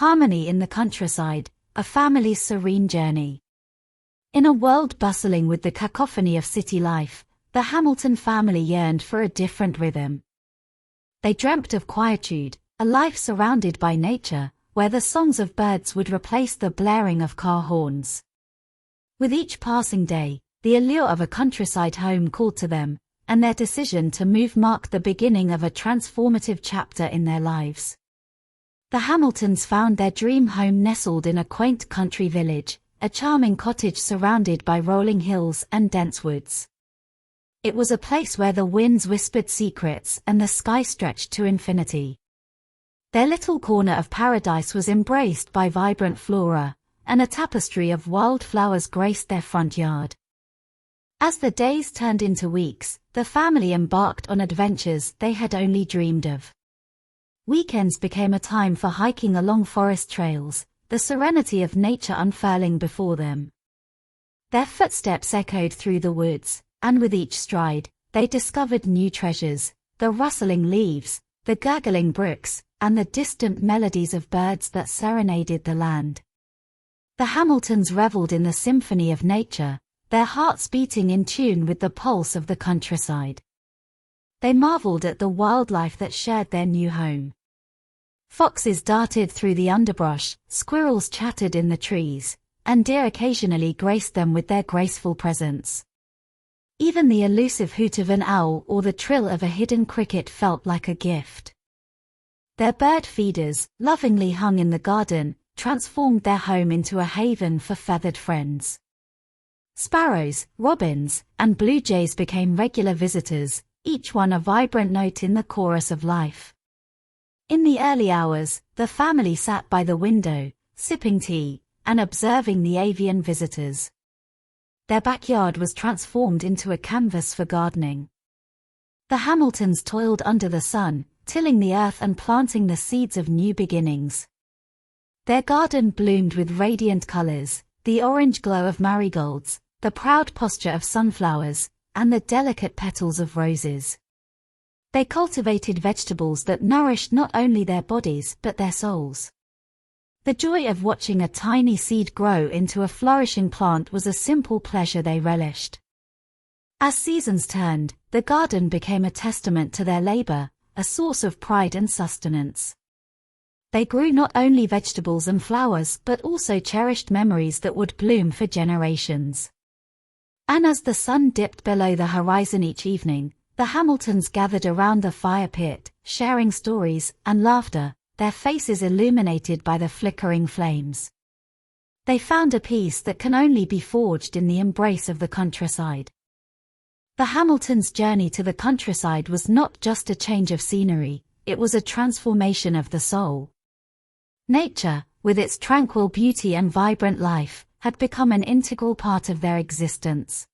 Harmony in the countryside, a family's serene journey. In a world bustling with the cacophony of city life, the Hamilton family yearned for a different rhythm. They dreamt of quietude, a life surrounded by nature, where the songs of birds would replace the blaring of car horns. With each passing day, the allure of a countryside home called to them, and their decision to move marked the beginning of a transformative chapter in their lives. The Hamiltons found their dream home nestled in a quaint country village, a charming cottage surrounded by rolling hills and dense woods. It was a place where the winds whispered secrets and the sky stretched to infinity. Their little corner of paradise was embraced by vibrant flora, and a tapestry of wildflowers graced their front yard. As the days turned into weeks, the family embarked on adventures they had only dreamed of. Weekends became a time for hiking along forest trails, the serenity of nature unfurling before them. Their footsteps echoed through the woods, and with each stride, they discovered new treasures, the rustling leaves, the gurgling brooks, and the distant melodies of birds that serenaded the land. The Hamiltons reveled in the symphony of nature, their hearts beating in tune with the pulse of the countryside. They marveled at the wildlife that shared their new home. Foxes darted through the underbrush, squirrels chattered in the trees, and deer occasionally graced them with their graceful presence. Even the elusive hoot of an owl or the trill of a hidden cricket felt like a gift. Their bird feeders, lovingly hung in the garden, transformed their home into a haven for feathered friends. Sparrows, robins, and blue jays became regular visitors, each one a vibrant note in the chorus of life. In the early hours, the family sat by the window, sipping tea, and observing the avian visitors. Their backyard was transformed into a canvas for gardening. The Hamiltons toiled under the sun, tilling the earth and planting the seeds of new beginnings. Their garden bloomed with radiant colors, the orange glow of marigolds, the proud posture of sunflowers, and the delicate petals of roses. They cultivated vegetables that nourished not only their bodies but their souls. The joy of watching a tiny seed grow into a flourishing plant was a simple pleasure they relished. As seasons turned, the garden became a testament to their labor, a source of pride and sustenance. They grew not only vegetables and flowers but also cherished memories that would bloom for generations. And as the sun dipped below the horizon each evening, the Hamiltons gathered around the fire pit, sharing stories and laughter, their faces illuminated by the flickering flames. They found a peace that can only be forged in the embrace of the countryside. The Hamiltons' journey to the countryside was not just a change of scenery, it was a transformation of the soul. Nature, with its tranquil beauty and vibrant life, had become an integral part of their existence.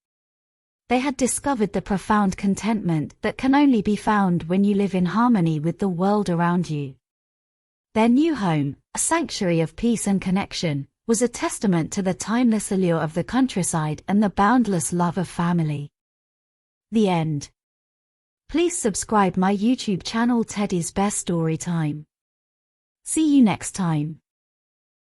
They had discovered the profound contentment that can only be found when you live in harmony with the world around you. Their new home, a sanctuary of peace and connection, was a testament to the timeless allure of the countryside and the boundless love of family. The end. Please subscribe my YouTube channel Teddy's Best Story Time. See you next time.